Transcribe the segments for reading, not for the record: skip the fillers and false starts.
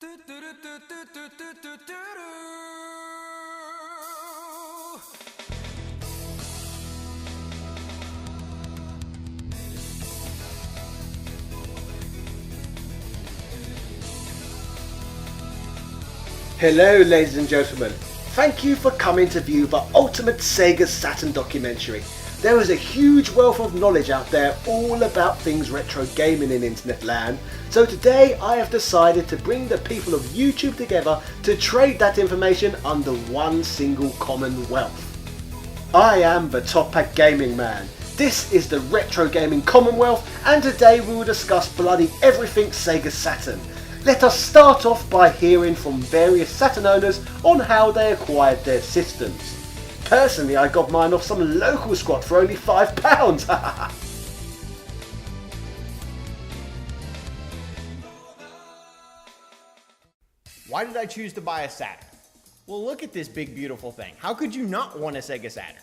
Hello ladies and gentlemen, thank you for coming to view the ultimate Sega Saturn documentary. There is a huge wealth of knowledge out there all about things retro gaming in internet land, so today I have decided to bring the people of YouTube together to trade that information under one single Commonwealth. I am the Top Pack Gaming Man. This is the Retro Gaming Commonwealth, and today we will discuss bloody everything Sega Saturn. Let us start off by hearing from various Saturn owners on how they acquired their systems. Personally, I got mine off some local squat for only £5. Why did I choose to buy a Saturn? Well, look at this big beautiful thing. How could you not want a Sega Saturn?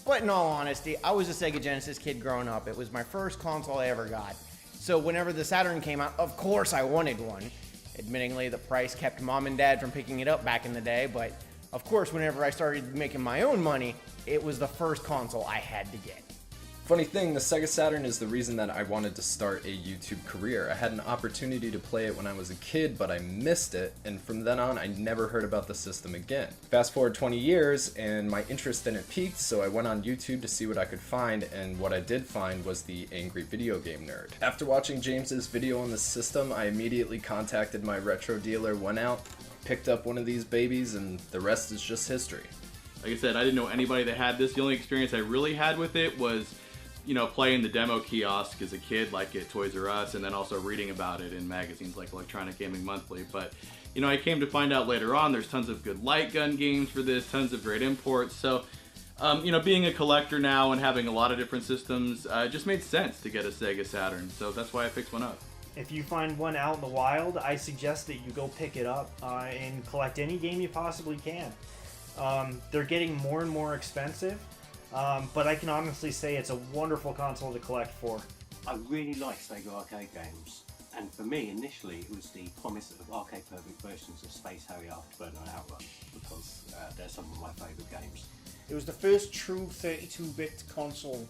But in all honesty, I was a Sega Genesis kid growing up. It was my first console I ever got. So whenever the Saturn came out, of course I wanted one. Admittingly, the price kept mom and dad from picking it up back in the day, but of course whenever I started making my own money, it was the first console I had to get. Funny thing, the Sega Saturn is the reason that I wanted to start a YouTube career. I had an opportunity to play it when I was a kid, but I missed it, and from then on I never heard about the system again. Fast forward 20 years, and my interest in it peaked, so I went on YouTube to see what I could find, and what I did find was the Angry Video Game Nerd. After watching James's video on the system, I immediately contacted my retro dealer, went out, picked up one of these babies, and the rest is just history. Like I said, I didn't know anybody that had this. The only experience I really had with it was, you know, playing the demo kiosk as a kid, like at Toys R Us, and then also reading about it in magazines like Electronic Gaming Monthly. But, you know, I came to find out later on there's tons of good light gun games for this, tons of great imports. So, you know, being a collector now and having a lot of different systems, it just made sense to get a Sega Saturn. So that's why I picked one up. If you find one out in the wild, I suggest that you go pick it up and collect any game you possibly can. They're getting more and more expensive. But I can honestly say it's a wonderful console to collect for. I really like Sega arcade games, and for me initially it was the promise of arcade perfect versions of Space Harrier, Afterburner and Outrun, because they're some of my favourite games. It was the first true 32-bit console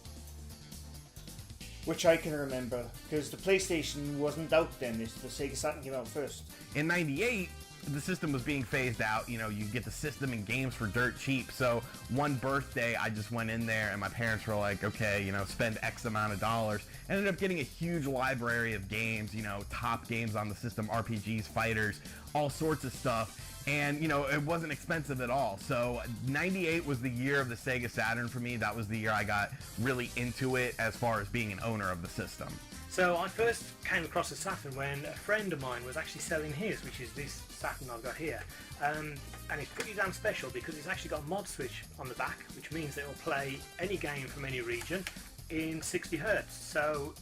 which I can remember, because the PlayStation wasn't out then. The Sega Saturn came out first. In '98, the system was being phased out. You know, you get the system and games for dirt cheap. So one birthday, I just went in there and my parents were like, okay, you know, spend X amount of dollars. Ended up getting a huge library of games, you know, top games on the system, RPGs, fighters, all sorts of stuff. And, you know, it wasn't expensive at all. So 98 was the year of the Sega Saturn for me. That was the year I got really into it as far as being an owner of the system. So I first came across the Saturn when a friend of mine was actually selling his, which is this Saturn I've got here. And it's pretty damn special because it's actually got a mod switch on the back, which means that it will play any game from any region in 60 Hertz. So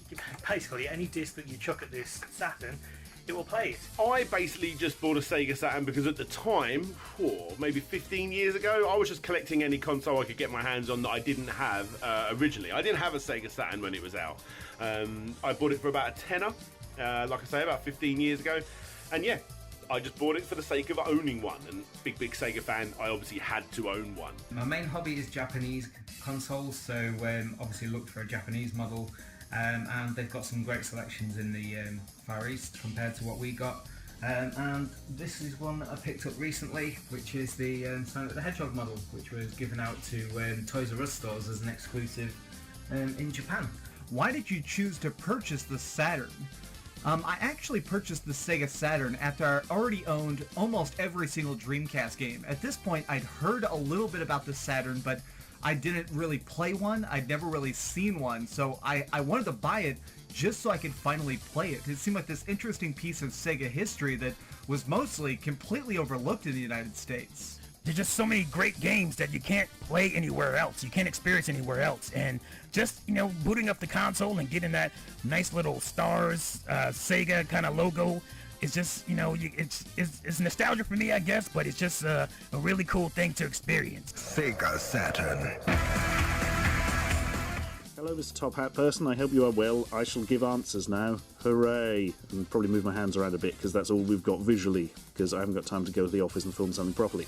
basically any disc that you chuck at this Saturn, it will play it. I basically just bought a Sega Saturn because at the time, maybe 15 years ago, I was just collecting any console I could get my hands on that I didn't have originally. I didn't have a Sega Saturn when it was out. I bought it for about a tenner, like I say, about 15 years ago. And yeah, I just bought it for the sake of owning one. And big Sega fan, I obviously had to own one. My main hobby is Japanese consoles, so obviously looked for a Japanese model. And they've got some great selections in the Far East compared to what we got. And this is one that I picked up recently, which is the Sonic the Hedgehog model, which was given out to Toys R Us stores as an exclusive in Japan. Why did you choose to purchase the Saturn? I actually purchased the Sega Saturn after I already owned almost every single Dreamcast game. At this point, I'd heard a little bit about the Saturn, but I didn't really play one. I'd never really seen one, so I wanted to buy it just so I could finally play it. It seemed like this interesting piece of Sega history that was mostly completely overlooked in the United States. There's just so many great games that you can't play anywhere else. You can't experience anywhere else. And just, you know, booting up the console and getting that nice little stars, Sega kind of logo, it's just, you know, it's nostalgia for me, I guess, but it's just a really cool thing to experience. Sega Saturn. Hello, Mr. Top Hat Person. I hope you are well. I shall give answers now. Hooray! And probably move my hands around a bit because that's all we've got visually, because I haven't got time to go to the office and film something properly.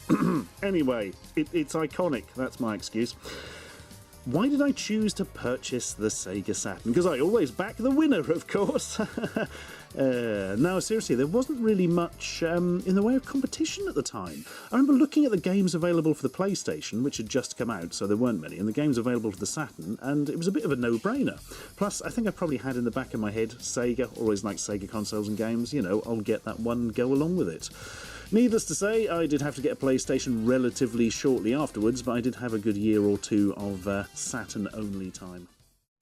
Anyway, it's iconic. That's my excuse. Why did I choose to purchase the Sega Saturn? Because I always back the winner, of course. No, seriously, there wasn't really much in the way of competition at the time. I remember looking at the games available for the PlayStation, which had just come out, so there weren't many, and the games available for the Saturn, and it was a bit of a no-brainer. Plus, I think I probably had in the back of my head, Sega, always liked Sega consoles and games, you know, I'll get that one, go along with it. Needless to say, I did have to get a PlayStation relatively shortly afterwards, but I did have a good year or two of Saturn-only time.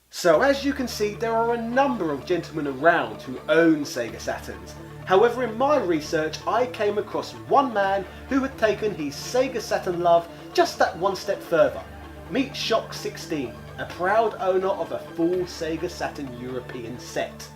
So as you can see, there are a number of gentlemen around who own Sega Saturns. However, in my research, I came across one man who had taken his Sega Saturn love just that one step further. Meet Shock16, a proud owner of a full Sega Saturn European set.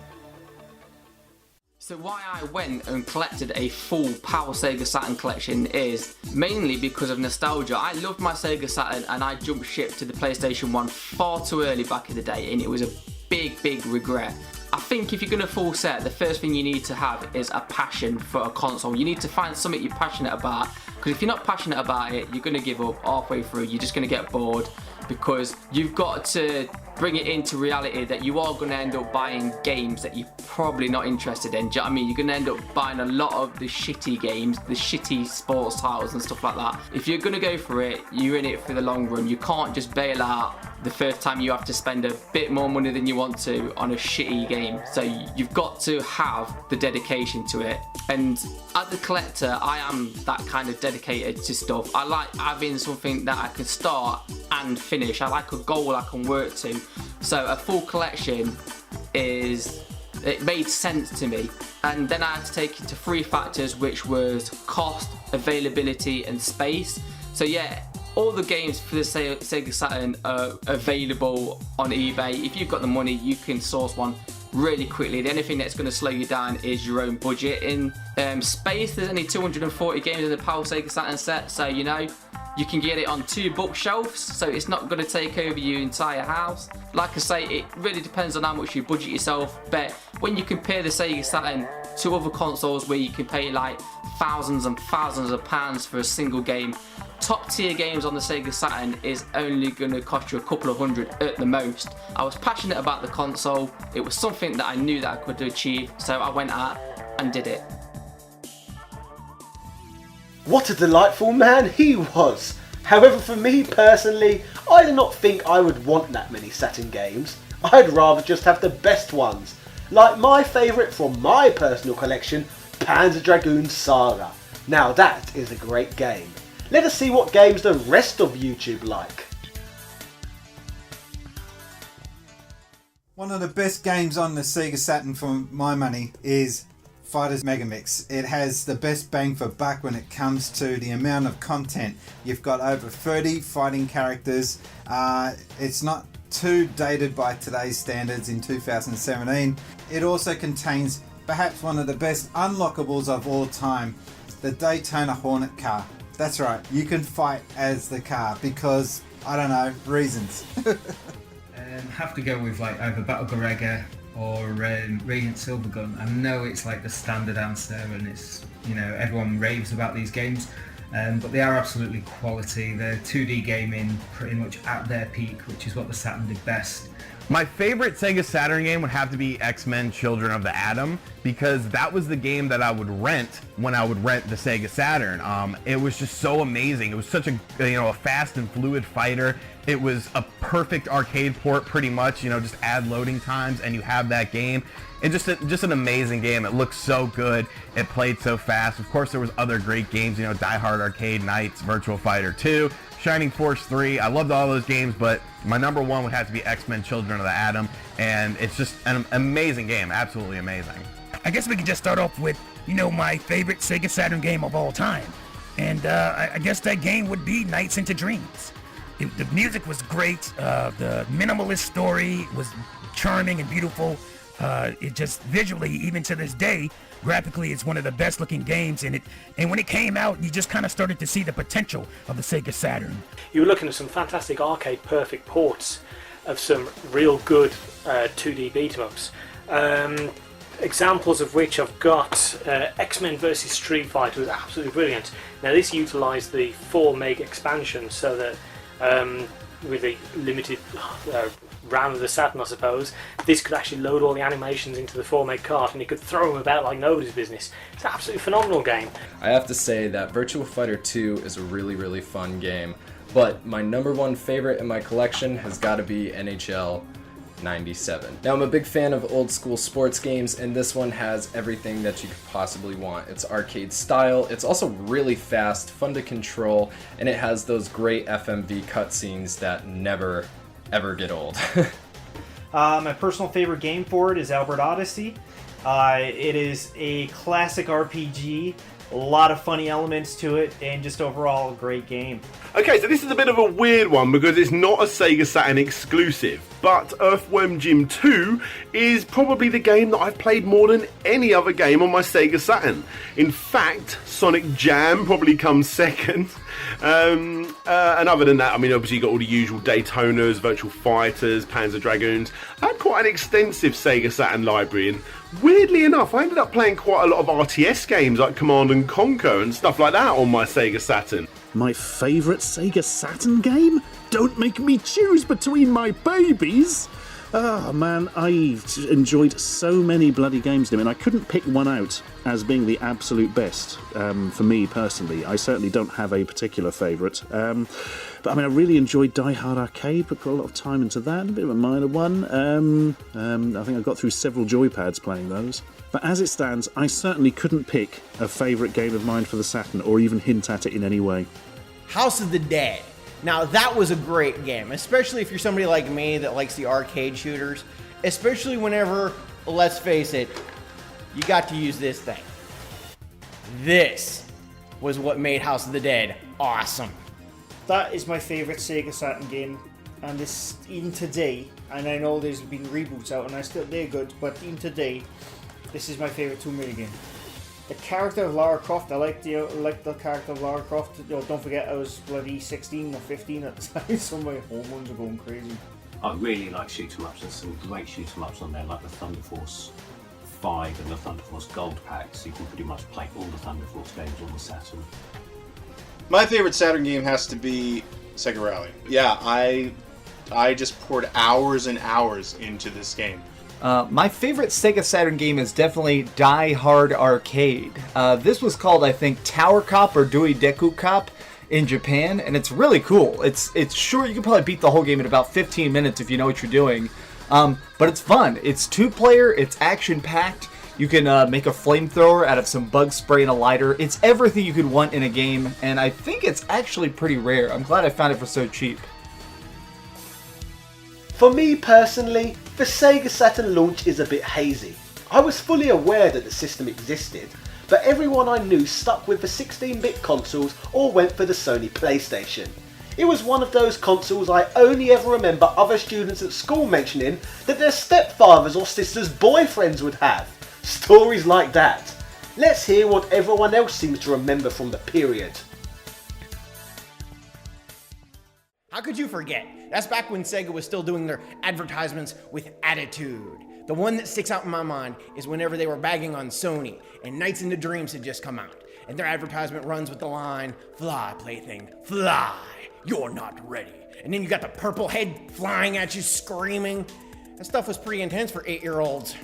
So why I went and collected a full PAL Sega Saturn collection is mainly because of nostalgia. I loved my Sega Saturn and I jumped ship to the PlayStation 1 far too early back in the day, and it was a big regret. I think if you're going to full set, the first thing you need to have is a passion for a console. You need to find something you're passionate about, because if you're not passionate about it, you're going to give up halfway through. You're just going to get bored, because you've got to bring it into reality that you are going to end up buying games that you're probably not interested in. Do you know what I mean? You're going to end up buying a lot of the shitty games, the shitty sports titles and stuff like that. If you're going to go for it, you're in it for the long run. You can't just bail out the first time you have to spend a bit more money than you want to on a shitty game. So you've got to have the dedication to it. And as a collector, I am that kind of dedicated to stuff. I like having something that I can start and finish. I like a goal I can work to. So a full collection it made sense to me. And then I had to take it to three factors, which was cost, availability and space. So yeah, all the games for the Sega Saturn are available on eBay. If you've got the money, you can source one really quickly. The only thing that's going to slow you down is your own budget. In space, there's only 240 games in the PAL Sega Saturn set, so you know, you can get it on 2 bookshelves, so it's not going to take over your entire house. Like I say, it really depends on how much you budget yourself, but when you compare the Sega Saturn to other consoles where you can pay like thousands and thousands of pounds for a single game, top tier games on the Sega Saturn is only going to cost you a couple of hundred at the most. I was passionate about the console, it was something that I knew that I could achieve, so I went out and did it. What a delightful man he was! However, for me personally, I do not think I would want that many Saturn games. I'd rather just have the best ones. Like my favourite from my personal collection, Panzer Dragoon Saga. Now that is a great game. Let us see what games the rest of YouTube like. One of the best games on the Sega Saturn for my money is Fighters Megamix. It has the best bang for buck when it comes to the amount of content. You've got over 30 fighting characters. It's not too dated by today's standards in 2017. It also contains perhaps one of the best unlockables of all time, the Daytona Hornet car. That's right, you can fight as the car because, I don't know, reasons. Have to go with like either Battle Gorega or Radiant Silvergun. I know it's like the standard answer and it's, you know, everyone raves about these games, but they are absolutely quality. They're 2D gaming pretty much at their peak, which is what the Saturn did best. My favorite Sega Saturn game would have to be X-Men Children of the Atom, because that was the game that I would rent when I would rent the Sega Saturn. It was just so amazing. It was such a fast and fluid fighter. It was a perfect arcade port pretty much, just add loading times and you have that game. And just an amazing game. It looked so good. It played so fast. Of course, there was other great games, Die Hard Arcade Nights, Virtual Fighter 2, Shining Force 3. I loved all those games, but my number one would have to be X-Men Children of the Atom. And it's just an amazing game. Absolutely amazing. I guess we can just start off with, my favorite Sega Saturn game of all time. And I guess that game would be Nights into Dreams. The music was great. The minimalist story was charming and beautiful. It just visually, even to this day, graphically, it's one of the best looking games in it. And when it came out, you just kind of started to see the potential of the Sega Saturn. You were looking at some fantastic arcade perfect ports. of some real good 2D beat-em-ups. Examples of which I've got X-Men vs Street Fighter was absolutely brilliant. Now this utilised the 4 meg expansion, so that with a limited RAM of the Saturn, I suppose, this could actually load all the animations into the 4 meg cart and you could throw them about like nobody's business. It's an absolutely phenomenal game. I have to say that Virtua Fighter 2 is a really, really fun game, but my number one favorite in my collection has got to be NHL 97. Now, I'm a big fan of old school sports games, and this one has everything that you could possibly want. It's arcade style, it's also really fast, fun to control, and it has those great FMV cutscenes that never ever get old. My personal favorite game for it is Albert Odyssey. It is a classic RPG, a lot of funny elements to it, and just overall a great game. Okay, so this is a bit of a weird one because it's not a Sega Saturn exclusive, but Earthworm Jim 2 is probably the game that I've played more than any other game on my Sega Saturn. In fact, Sonic Jam probably comes second. And other than that, I mean, obviously you got all the usual Daytonas, Virtual Fighters, Panzer Dragoons. I had quite an extensive Sega Saturn library, and weirdly enough, I ended up playing quite a lot of RTS games like Command and Conquer and stuff like that on my Sega Saturn. My favourite Sega Saturn game? Don't make me choose between my babies! Oh man, I've enjoyed so many bloody games in it, and I couldn't pick one out as being the absolute best for me personally. I certainly don't have a particular favourite. But I mean, I really enjoyed Die Hard Arcade, put quite a lot of time into that, a bit of a minor one. I think I got through several joypads playing those. But as it stands, I certainly couldn't pick a favourite game of mine for the Saturn, or even hint at it in any way. House of the Dead. Now that was a great game, especially if you're somebody like me that likes the arcade shooters, especially whenever, let's face it, you got to use this thing. This was what made House of the Dead awesome. That is my favourite Sega Saturn game, and this, even today, and I know there's been reboots out and they're good, but even today, this is my favourite Tomb Raider game. The character of Lara Croft, I like the character of Lara Croft. You know, don't forget I was bloody 16 or 15 at the time, so my hormones are going crazy. I really like shoot 'em ups. There's some great shoot 'em ups on there, like the Thunder Force 5 and the Thunder Force Gold Pack, so you can pretty much play all the Thunder Force games on the Saturn. My favorite Saturn game has to be Sega Rally. Yeah, I just poured hours and hours into this game. My favorite Sega Saturn game is definitely Die Hard Arcade. This was called, I think, Tower Cop or Doi Deku Cop in Japan, and it's really cool. It's short. You can probably beat the whole game in about 15 minutes if you know what you're doing. But it's fun. It's 2-player. It's action-packed. You can make a flamethrower out of some bug spray and a lighter. It's everything you could want in a game, and I think it's actually pretty rare. I'm glad I found it for so cheap. For me personally, the Sega Saturn launch is a bit hazy. I was fully aware that the system existed, but everyone I knew stuck with the 16-bit consoles or went for the Sony PlayStation. It was one of those consoles I only ever remember other students at school mentioning that their stepfathers or sisters' boyfriends would have. Stories like that. Let's hear what everyone else seems to remember from the period. How could you forget? That's back when Sega was still doing their advertisements with attitude. The one that sticks out in my mind is whenever they were bagging on Sony and Nights into Dreams had just come out. And their advertisement runs with the line, "Fly, plaything, fly, you're not ready." And then you got the purple head flying at you screaming. That stuff was pretty intense for 8-year-olds.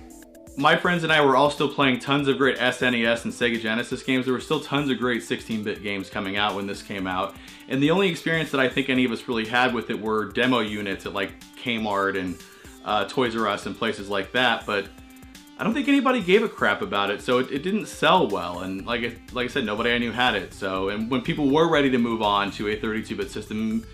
My friends and I were all still playing tons of great SNES and Sega Genesis games. There were still tons of great 16-bit games coming out when this came out. And the only experience that I think any of us really had with it were demo units at like Kmart and Toys R Us and places like that. But I don't think anybody gave a crap about it, so it didn't sell well. And like I said, nobody I knew had it. So, and when people were ready to move on to a 32-bit system,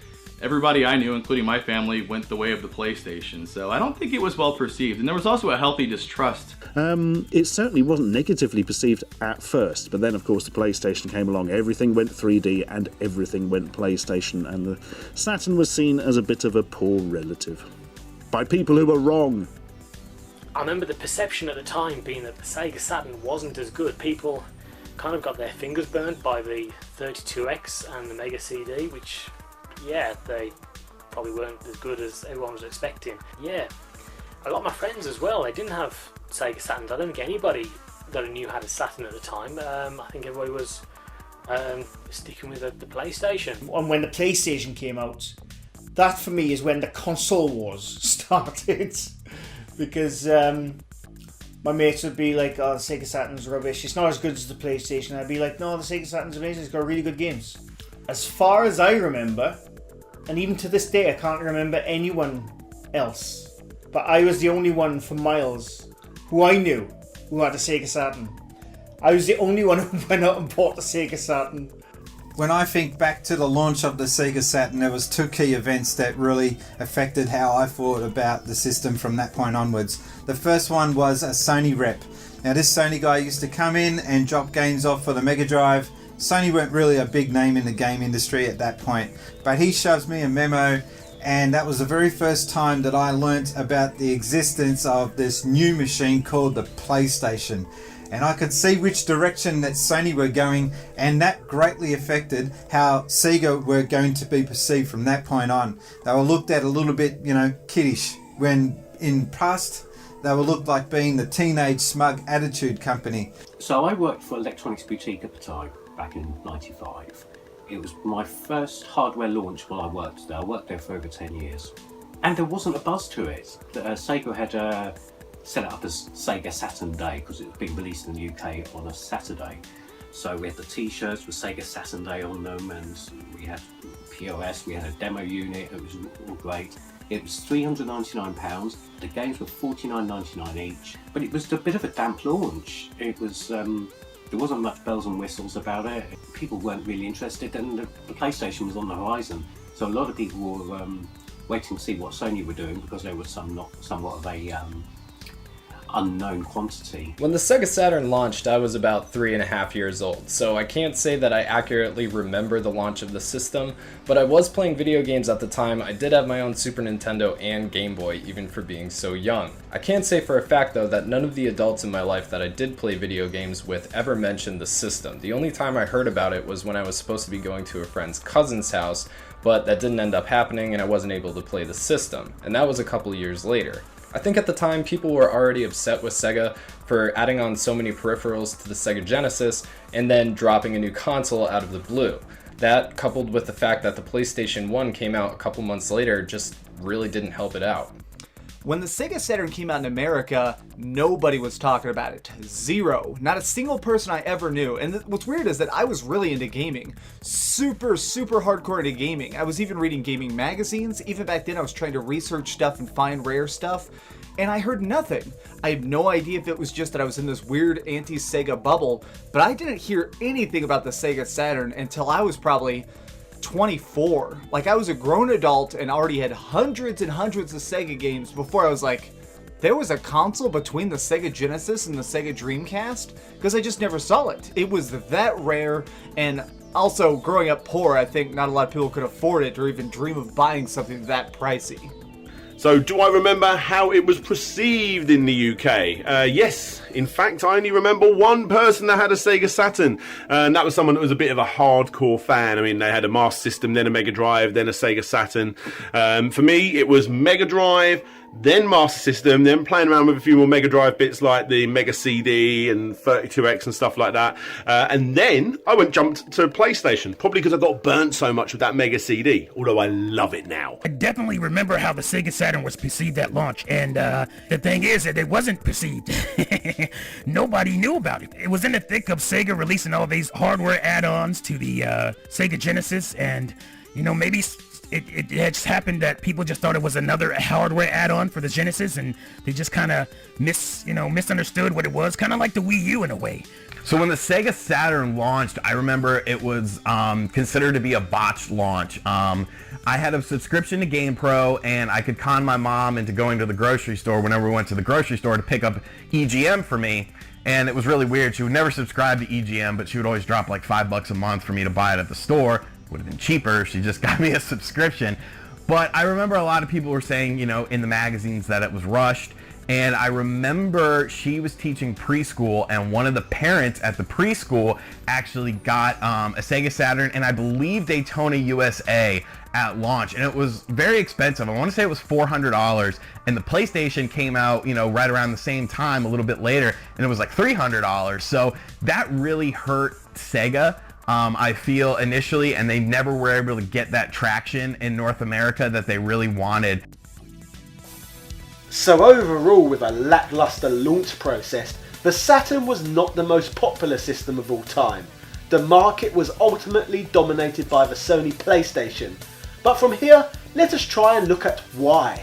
everybody I knew, including my family, went the way of the PlayStation. So I don't think it was well perceived. And there was also a healthy distrust. It certainly wasn't negatively perceived at first, but then of course the PlayStation came along, everything went 3D and everything went PlayStation, and the Saturn was seen as a bit of a poor relative. By people who were wrong. I remember the perception at the time being that the Sega Saturn wasn't as good. People kind of got their fingers burnt by the 32X and the Mega CD, which, yeah, they probably weren't as good as everyone was expecting. Yeah, a lot of my friends as well, they didn't have Sega Saturns. I don't think anybody that I knew had a Saturn at the time. I think everybody was sticking with the PlayStation. And when the PlayStation came out, that for me is when the console wars started. Because my mates would be like, oh, the Sega Saturn's rubbish, it's not as good as the PlayStation. I'd be like, no, the Sega Saturn's amazing, it's got really good games. As far as I remember, and even to this day I can't remember anyone else, but I was the only one for miles who I knew who had a Sega Saturn. I was the only one who went out and bought the Sega Saturn. When I think back to the launch of the Sega Saturn, there was two key events that really affected how I thought about the system from that point onwards. The first one was a Sony rep. Now this Sony guy used to come in and drop games off for the Mega Drive. Sony weren't really a big name in the game industry at that point, but he shoves me a memo, and that was the very first time that I learnt about the existence of this new machine called the PlayStation. And I could see which direction that Sony were going, and that greatly affected how Sega were going to be perceived from that point on. They were looked at a little bit, kiddish, when in past they were looked like being the teenage smug attitude company. So I worked for Electronics Boutique at the time, back in '95. It was my first hardware launch while I worked there. I worked there for over 10 years. And there wasn't a buzz to it. Sega had set it up as Sega Saturn Day because it was being released in the UK on a Saturday. So we had the t-shirts with Sega Saturn Day on them, and we had POS, we had a demo unit, it was all great. It was £399, the games were $49.99 each, but it was a bit of a damp launch. It was, there wasn't much bells and whistles about it. People weren't really interested, and the PlayStation was on the horizon. So a lot of people were waiting to see what Sony were doing because they were somewhat of a unknown quantity. When the Sega Saturn launched, I was about 3.5 years old, so I can't say that I accurately remember the launch of the system, but I was playing video games at the time. I did have my own Super Nintendo and Game Boy, even for being so young. I can say for a fact though that none of the adults in my life that I did play video games with ever mentioned the system. The only time I heard about it was when I was supposed to be going to a friend's cousin's house, but that didn't end up happening and I wasn't able to play the system, and that was a couple years later. I think at the time people were already upset with Sega for adding on so many peripherals to the Sega Genesis and then dropping a new console out of the blue. That, coupled with the fact that the PlayStation 1 came out a couple months later, just really didn't help it out. When the Sega Saturn came out in America, nobody was talking about it. Zero. Not a single person I ever knew. And what's weird is that I was really into gaming. Super hardcore into gaming. I was even reading gaming magazines. Even back then I was trying to research stuff and find rare stuff. And I heard nothing. I have no idea if it was just that I was in this weird anti-Sega bubble, but I didn't hear anything about the Sega Saturn until I was probably 24. Like, I was a grown adult and already had hundreds and hundreds of Sega games before I was like, there was a console between the Sega Genesis and the Sega Dreamcast? Because I just never saw it. It was that rare, and also growing up poor, I think not a lot of people could afford it or even dream of buying something that pricey. So, do I remember how it was perceived in the UK? Yes. In fact, I only remember one person that had a Sega Saturn, and that was someone that was a bit of a hardcore fan. I mean, they had a Master System, then a Mega Drive, then a Sega Saturn. For me, it was Mega Drive, then Master System, then playing around with a few more Mega Drive bits like the Mega CD and 32X and stuff like that. And then I jumped to PlayStation, probably because I got burnt so much with that Mega CD, although I love it now. I definitely remember how the Sega Saturn was perceived at launch, and the thing is that it wasn't perceived. Nobody knew about it. It was in the thick of Sega releasing all these hardware add-ons to the Sega Genesis, and maybe it had just happened that people just thought it was another hardware add-on for the Genesis, and they just kind of misunderstood what it was, kind of like the Wii U in a way. So when the Sega Saturn launched, I remember it was considered to be a botched launch. I had a subscription to GamePro, and I could con my mom into going to the grocery store whenever we went to the grocery store to pick up EGM for me. And it was really weird. She would never subscribe to EGM, but she would always drop like $5 a month for me to buy it at the store. Would have been cheaper. She just got me a subscription. But I remember a lot of people were saying, in the magazines that it was rushed. And I remember she was teaching preschool, and one of the parents at the preschool actually got a Sega Saturn and I believe Daytona USA at launch, and it was very expensive. I want to say it was $400, and the PlayStation came out, you know, right around the same time, a little bit later, and it was like $300. So that really hurt Sega, I feel, initially, and they never were able to get that traction in North America that they really wanted. So overall, with a lackluster launch process, the Saturn was not the most popular system of all time. The market was ultimately dominated by the Sony PlayStation. But from here, let us try and look at why.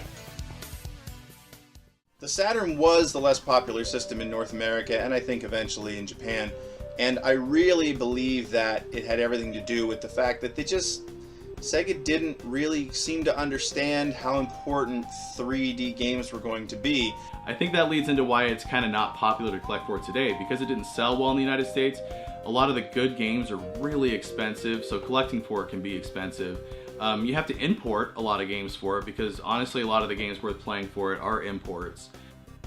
The Saturn was the less popular system in North America, and I think eventually in Japan. And I really believe that it had everything to do with the fact that Sega didn't really seem to understand how important 3D games were going to be. I think that leads into why it's kind of not popular to collect for today. Because it didn't sell well in the United States, a lot of the good games are really expensive, so collecting for it can be expensive. You have to import a lot of games for it because honestly a lot of the games worth playing for it are imports.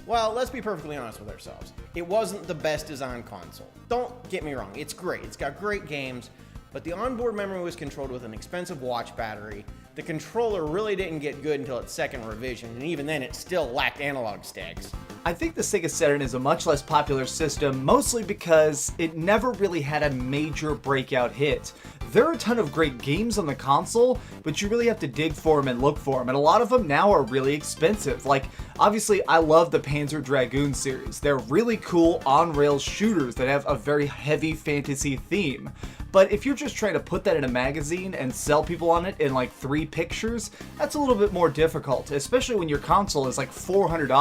Well, let's be perfectly honest with ourselves. It wasn't the best designed console. Don't get me wrong, it's great. It's got great games, but the onboard memory was controlled with an expensive watch battery. The controller really didn't get good until its second revision, and even then it still lacked analog sticks. I think the Sega Saturn is a much less popular system, mostly because it never really had a major breakout hit. There are a ton of great games on the console, but you really have to dig for them and look for them, and a lot of them now are really expensive. Like, obviously, I love the Panzer Dragoon series. They're really cool on-rails shooters that have a very heavy fantasy theme. But if you're just trying to put that in a magazine and sell people on it in like 3 pictures, that's a little bit more difficult, especially when your console is like $400.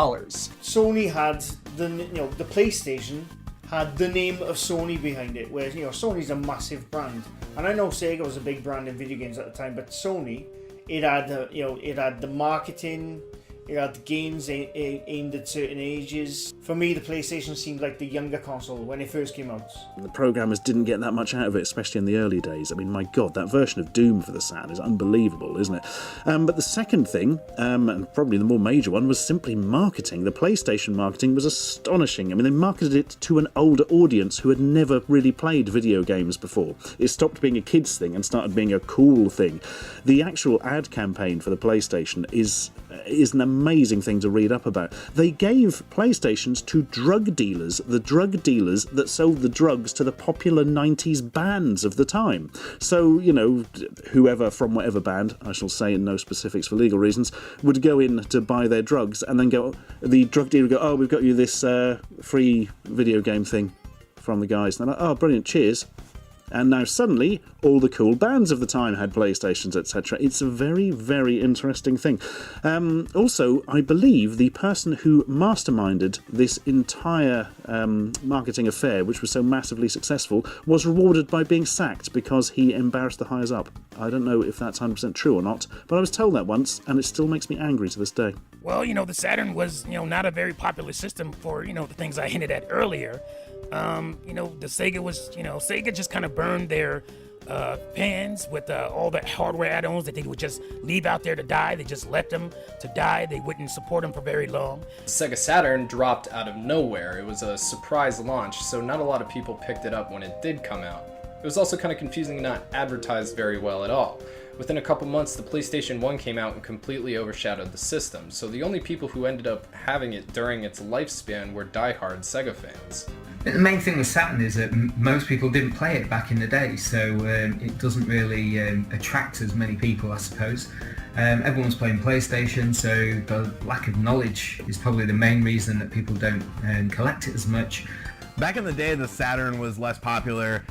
Sony had the PlayStation had the name of Sony behind it, whereas Sony's a massive brand, and I know Sega was a big brand in video games at the time, but Sony, it had the marketing, it had the games aimed at certain ages. For me, the PlayStation seemed like the younger console when it first came out. The programmers didn't get that much out of it, especially in the early days. I mean, my God, that version of Doom for the Saturn is unbelievable, isn't it? But the second thing, and probably the more major one, was simply marketing. The PlayStation marketing was astonishing. I mean, they marketed it to an older audience who had never really played video games before. It stopped being a kids thing and started being a cool thing. The actual ad campaign for the PlayStation is an amazing thing to read up about. They gave PlayStations to drug dealers, the drug dealers that sold the drugs to the popular 90s bands of the time. So, whoever from whatever band, I shall say in no specifics for legal reasons, would go in to buy their drugs and then the drug dealer would go, oh, we've got you this free video game thing from the guys. And they're like, oh, brilliant, cheers. And now suddenly, all the cool bands of the time had PlayStations, etc. It's a very, very interesting thing. Also, I believe the person who masterminded this entire marketing affair, which was so massively successful, was rewarded by being sacked because he embarrassed the highs up. I don't know if that's 100% true or not, but I was told that once, and it still makes me angry to this day. Well, the Saturn was, not a very popular system for, the things I hinted at earlier. The Sega was, Sega just kind of burned their pans with all the hardware add-ons that they would just leave out there to die. They just left them to die. They wouldn't support them for very long. Sega Saturn dropped out of nowhere. It was a surprise launch, so not a lot of people picked it up when it did come out. It was also kind of confusing and not advertised very well at all. Within a couple months, the PlayStation 1 came out and completely overshadowed the system, so the only people who ended up having it during its lifespan were die-hard Sega fans. The main thing with Saturn is that most people didn't play it back in the day, so it doesn't really attract as many people, I suppose. Everyone's playing PlayStation, so the lack of knowledge is probably the main reason that people don't collect it as much. Back in the day, the Saturn was less popular,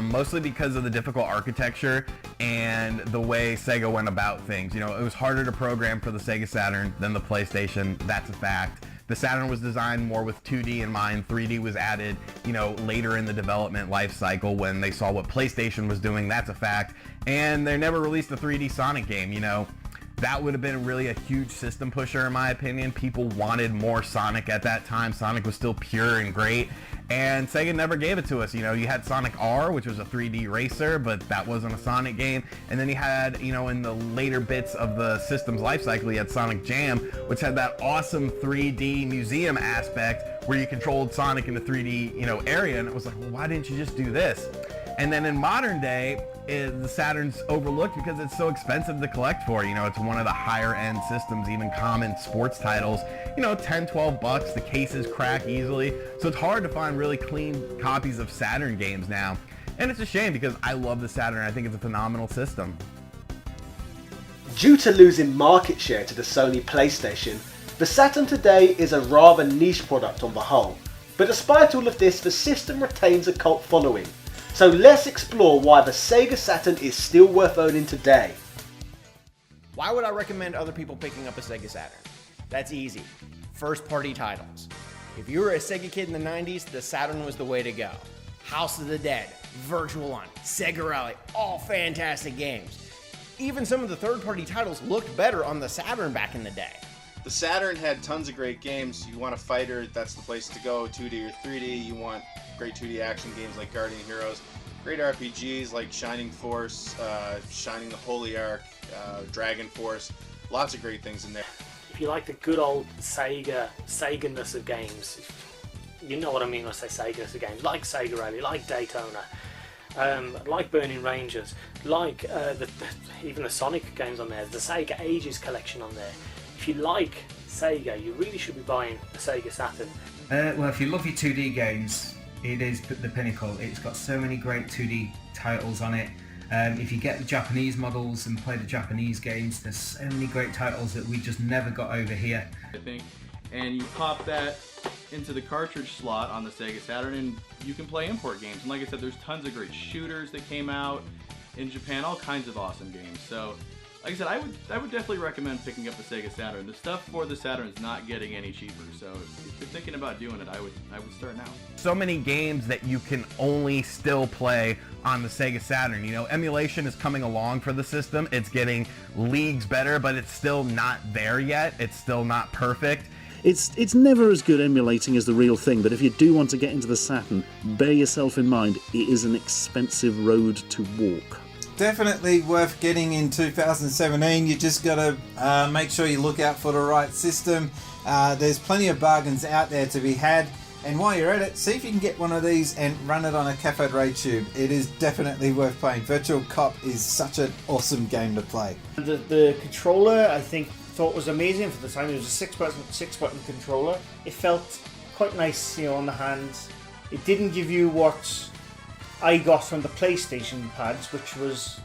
mostly because of the difficult architecture and the way Sega went about things. It was harder to program for the Sega Saturn than the PlayStation, that's a fact. The Saturn was designed more with 2D in mind. 3D was added, later in the development life cycle when they saw what PlayStation was doing, that's a fact. And they never released a 3D Sonic game, that would have been really a huge system pusher in my opinion. People wanted more Sonic at that time. Sonic was still pure and great, and Sega never gave it to us. You know, you had Sonic R, which was a 3D racer, but that wasn't a Sonic game. And then you had, you know, in the later bits of the system's life cycle, you had Sonic Jam, which had that awesome 3D museum aspect where you controlled Sonic in the 3D, you know, area, and it was like, well, why didn't you just do this? And then in modern day, the Saturn's overlooked because it's so expensive to collect for. You know, it's one of the higher end systems, even common sports titles, you know, 10, 12 bucks, the cases crack easily. So it's hard to find really clean copies of Saturn games now. And it's a shame because I love the Saturn. I think it's a phenomenal system. Due to losing market share to the Sony PlayStation, the Saturn today is a rather niche product on the whole. But despite all of this, the system retains a cult following. So let's explore why the Sega Saturn is still worth owning today. Why would I recommend other people picking up a Sega Saturn? That's easy. First party titles. If you were a Sega kid in the 90s, the Saturn was the way to go. House of the Dead, Virtual On, Sega Rally, all fantastic games. Even some of the third party titles looked better on the Saturn back in the day. The Saturn had tons of great games. You want a fighter, that's the place to go, 2D or 3D. You want great 2D action games like Guardian Heroes. Great RPGs like Shining Force, Shining the Holy Ark, Dragon Force. Lots of great things in there. If you like the good old Sega-ness of games, you know what I mean when I say Sega-ness of games, like Sega Rally, like Daytona, like Burning Rangers, like even the Sonic games on there, the Sega Ages collection on there. If you like Sega, you really should be buying a Sega Saturn. Well, if you love your 2D games, it is the pinnacle. It's got so many great 2D titles on it. If you get the Japanese models and play the Japanese games, there's so many great titles that we just never got over here. I think, and you pop that into the cartridge slot on the Sega Saturn and you can play import games. And like I said, there's tons of great shooters that came out in Japan, all kinds of awesome games. So like I said, I would definitely recommend picking up the Sega Saturn. The stuff for the Saturn is not getting any cheaper, so if you're thinking about doing it, I would start now. So many games that you can only still play on the Sega Saturn. You know, emulation is coming along for the system. It's getting leagues better, but it's still not there yet. It's still not perfect. It's never as good emulating as the real thing, but if you do want to get into the Saturn, bear yourself in mind, it is an expensive road to walk. Definitely worth getting in 2017. You just got to make sure you look out for the right system. There's plenty of bargains out there to be had. And while you're at it, see if you can get one of these and run it on a cathode ray tube. It is definitely worth playing. Virtual Cop is such an awesome game to play. The controller, I thought was amazing for the time. It was a six button controller. It felt quite nice, on the hands. It didn't give you what I got from the PlayStation pads, which was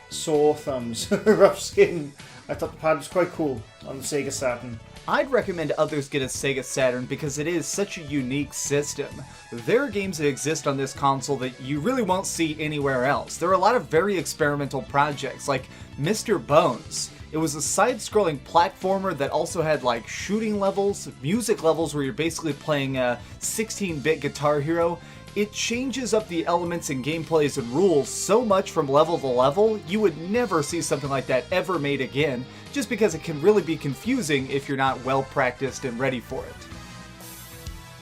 sore thumbs, rough skin. I thought the pad was quite cool on the Sega Saturn. I'd recommend others get a Sega Saturn because it is such a unique system. There are games that exist on this console that you really won't see anywhere else. There are a lot of very experimental projects, like Mr. Bones. It was a side-scrolling platformer that also had like shooting levels, music levels where you're basically playing a 16-bit Guitar Hero. It changes up the elements and gameplays and rules so much from level to level, you would never see something like that ever made again, just because it can really be confusing if you're not well practiced and ready for it.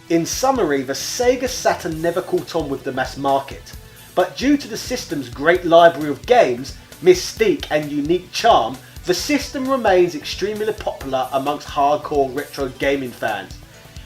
In summary, the Sega Saturn never caught on with the mass market, but due to the system's great library of games, mystique and unique charm, the system remains extremely popular amongst hardcore retro gaming fans.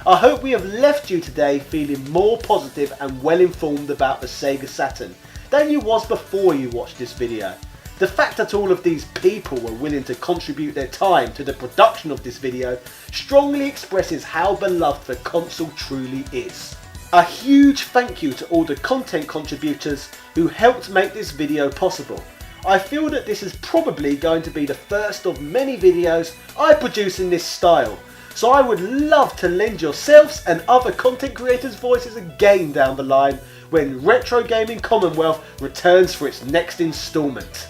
I hope we have left you today feeling more positive and well informed about the Sega Saturn than you was before you watched this video. The fact that all of these people were willing to contribute their time to the production of this video strongly expresses how beloved the console truly is. A huge thank you to all the content contributors who helped make this video possible. I feel that this is probably going to be the first of many videos I produce in this style. So I would love to lend yourselves and other content creators' voices again down the line when Retro Gaming Commonwealth returns for its next instalment.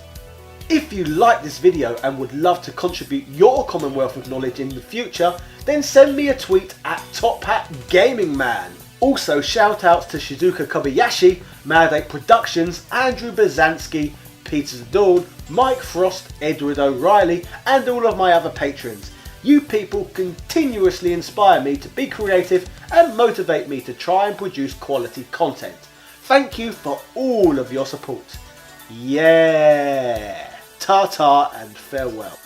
If you like this video and would love to contribute your Commonwealth of knowledge in the future, then send me a tweet at TopHatGamingMan. Also shout outs to Shizuka Kobayashi, Mad 8 Productions, Andrew Bazanski, Peter Dawn, Mike Frost, Edward O'Reilly, and all of my other patrons. You people continuously inspire me to be creative and motivate me to try and produce quality content. Thank you for all of your support. Yeah! Ta-ta and farewell.